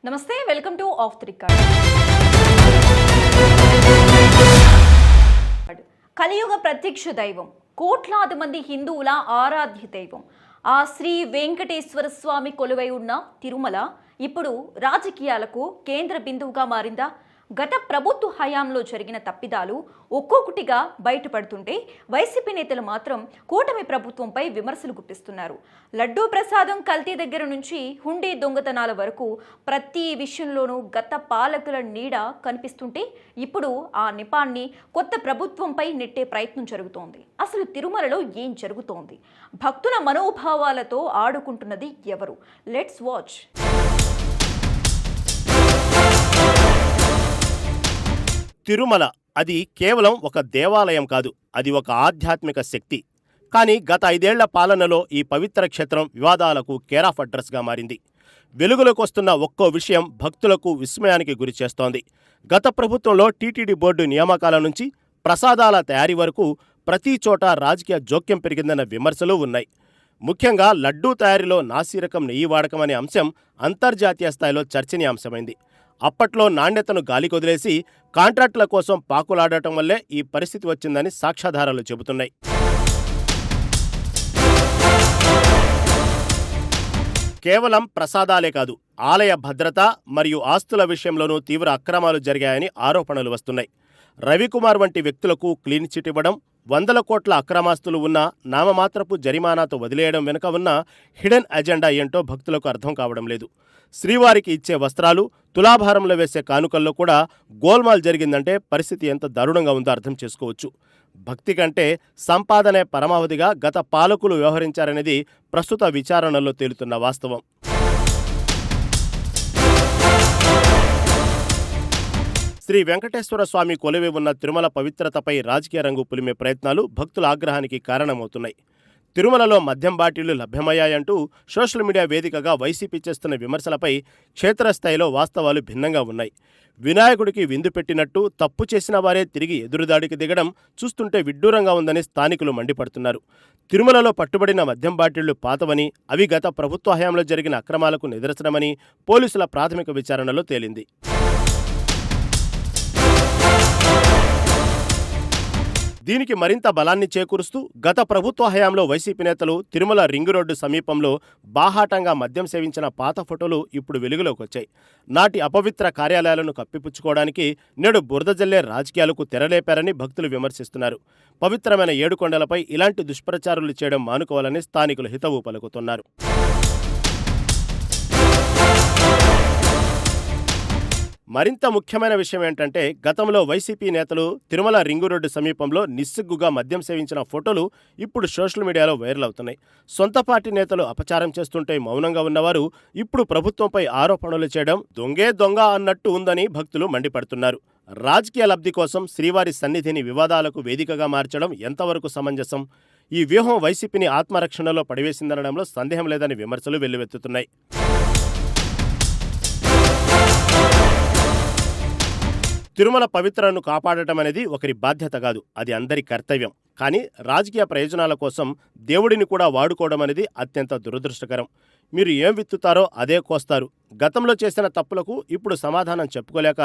నమస్తే, welcome to of the record. కలియుగ ప్రత్యక్ష దైవం, కోట్లాది మంది హిందువుల ఆరాధ్య దైవం ఆ శ్రీ వెంకటేశ్వర స్వామి కొలువై ఉన్న తిరుమల ఇప్పుడు రాజకీయాలకు కేంద్ర బిందువుగా మారిందా? గత ప్రభుత్వ హయాంలో జరిగిన తప్పిదాలు ఒక్కొక్కటిగా బయటపడుతుంటే వైసీపీ నేతలు మాత్రం కూటమి ప్రభుత్వంపై విమర్శలు గుప్పిస్తున్నారు. లడ్డూ ప్రసాదం కల్తీ దగ్గర నుంచి హుండీ దొంగతనాల వరకు ప్రతి విషయంలోనూ గత పాలకుల నీడ కనిపిస్తుంటే ఇప్పుడు ఆ నెపాన్ని కొత్త ప్రభుత్వంపై నెట్టే ప్రయత్నం జరుగుతోంది. అసలు తిరుమలలో ఏం జరుగుతోంది? భక్తుల మనోభావాలతో ఆడుకుంటున్నది ఎవరు? Let's watch. తిరుమల అది కేవలం ఒక దేవాలయం కాదు, అది ఒక ఆధ్యాత్మిక శక్తి. కానీ గత 5 ఏళ్ల పాలనలో ఈ పవిత్ర క్షేత్రం వివాదాలకు కేర్ ఆఫ్ అడ్రస్గా మారింది. వెలుగులోకి వస్తున్న ఒక్కో విషయం భక్తులకు విస్మయానికి గురి చేస్తోంది. గత ప్రభుత్వంలో టీటీడీ బోర్డు నియామకాల నుంచి ప్రసాదాల తయారీ వరకు ప్రతి చోట రాజకీయ జోక్యం పెరిగిందన్న విమర్శలు ఉన్నాయి. ముఖ్యంగా లడ్డూ తయారీలో నాసిరకం నెయ్యి వాడకం అనే అంశం అంతర్జాతీయ స్థాయిలో చర్చనీయాంశమైంది. అప్పట్లో నాణ్యతను గాలికొదిలేసి కాంట్రాక్టుల కోసం పాకులాడటం వల్లే ఈ పరిస్థితి వచ్చిందని సాక్ష్యాధారాలు చెబుతున్నాయి. కేవలం ప్రసాదాలే కాదు, ఆలయ భద్రత మరియు ఆస్తుల విషయంలోనూ తీవ్ర అక్రమాలు జరిగాయని ఆరోపణలు వస్తున్నాయి. రవికుమార్ వంటి వ్యక్తులకు క్లీన్ చిట్ ఇవ్వడం, 100 కోట్ల అక్రమాస్తులు ఉన్న నామమాత్రపు జరిమానాతో వదిలేయడం వెనుక ఉన్న హిడెన్ అజెండా ఏంటో భక్తులకు అర్థం కావడం లేదు. శ్రీవారికి ఇచ్చే వస్త్రాలు, తులాభారంలో వేసే కానుకల్లో కూడా గోల్మాల్ జరిగిందంటే పరిస్థితి ఎంత దారుణంగా ఉందో అర్థం చేసుకోవచ్చు. భక్తి కంటే సంపాదనే పరమావధిగా గత పాలకులు వ్యవహరించారనేది ప్రస్తుత విచారణలో తేలుతున్న వాస్తవం. శ్రీ వెంకటేశ్వర స్వామి కొలువై ఉన్న తిరుమల పవిత్రతపై రాజకీయ రంగు పులిమే ప్రయత్నాలు భక్తుల ఆగ్రహానికి కారణమవుతున్నాయి. తిరుమలలో మద్యం బాటిళ్లు లభ్యమయ్యాయంటూ సోషల్ మీడియా వేదికగా వైసీపీ చేస్తున్న విమర్శలపై క్షేత్రస్థాయిలో వాస్తవాలు భిన్నంగా ఉన్నాయి. వినాయకుడికి విందు పెట్టినట్టు తప్పు చేసిన వారే తిరిగి ఎదురుదాడికి దిగడం చూస్తుంటే విడ్డూరంగా ఉందని స్థానికులు మండిపడుతున్నారు. తిరుమలలో పట్టుబడిన మద్యం బాటిళ్లు పాతవని, అవి గత ప్రభుత్వ హయాంలో జరిగిన అక్రమాలకు నిదర్శనమని పోలీసుల ప్రాథమిక విచారణలో తేలింది. దీనికి మరింత బలాన్ని చేకూరుస్తూ గత ప్రభుత్వ హయాంలో వైసీపీ నేతలు తిరుమల రింగు రోడ్డు సమీపంలో బాహాటంగా మద్యం సేవించిన పాత ఫోటోలు ఇప్పుడు వెలుగులోకి వచ్చాయి. నాటి అపవిత్ర కార్యాలయాలను కప్పిపుచ్చుకోవడానికి నేడు బురద జల్లే రాజకీయాలకు తెరలేపారని భక్తులు విమర్శిస్తున్నారు. పవిత్రమైన ఏడుకొండలపై ఇలాంటి దుష్ప్రచారాలు చేయడం మానుకోవాలని స్థానికులు హితవు పలుకుతున్నారు. మరింత ముఖ్యమైన విషయం ఏంటంటే, గతంలో వైసీపీ నేతలు తిరుమల రింగు రోడ్డు సమీపంలో నిస్సిగ్గుగా మద్యం సేవించిన ఫోటోలు ఇప్పుడు సోషల్ మీడియాలో వైరల్ అవుతున్నాయి. సొంత పార్టీ నేతలు అపచారం చేస్తుంటే మౌనంగా ఉన్నవారు ఇప్పుడు ప్రభుత్వంపై ఆరోపణలు చేయడం దొంగే దొంగ అన్నట్టు ఉందని భక్తులు మండిపడుతున్నారు. రాజకీయ లబ్ధి కోసం శ్రీవారి సన్నిధిని వివాదాలకు వేదికగా మార్చడం ఎంతవరకు సమంజసం? ఈ వ్యూహం వైసీపీని ఆత్మరక్షణలో పడివేసిందనడంలో సందేహం లేదని విమర్శలు వెల్లువెత్తుతున్నాయి. తిరుమల పవిత్రను కాపాడటం అనేది ఒకరి బాధ్యత కాదు, అది అందరి కర్తవ్యం. కానీ రాజకీయ ప్రయోజనాల కోసం దేవుడిని కూడా వాడుకోవడం అనేది అత్యంత దురదృష్టకరం. మీరు ఏం విత్తుతారో అదే కోస్తారు. గతంలో చేసిన తప్పులకు ఇప్పుడు సమాధానం చెప్పుకోలేక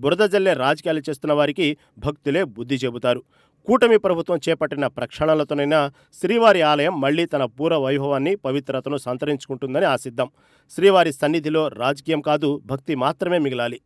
బురద జల్లే రాజకీయాలు చేస్తున్న వారికి భక్తులే బుద్ధి చెబుతారు. కూటమి ప్రభుత్వం చేపట్టిన ప్రక్షాళనలతోనైనా శ్రీవారి ఆలయం మళ్లీ తన పూర్వ వైభవాన్ని, పవిత్రతను సంతరించుకుంటుందని ఆశిద్దాం. శ్రీవారి సన్నిధిలో రాజకీయం కాదు, భక్తి మాత్రమే మిగలాలి.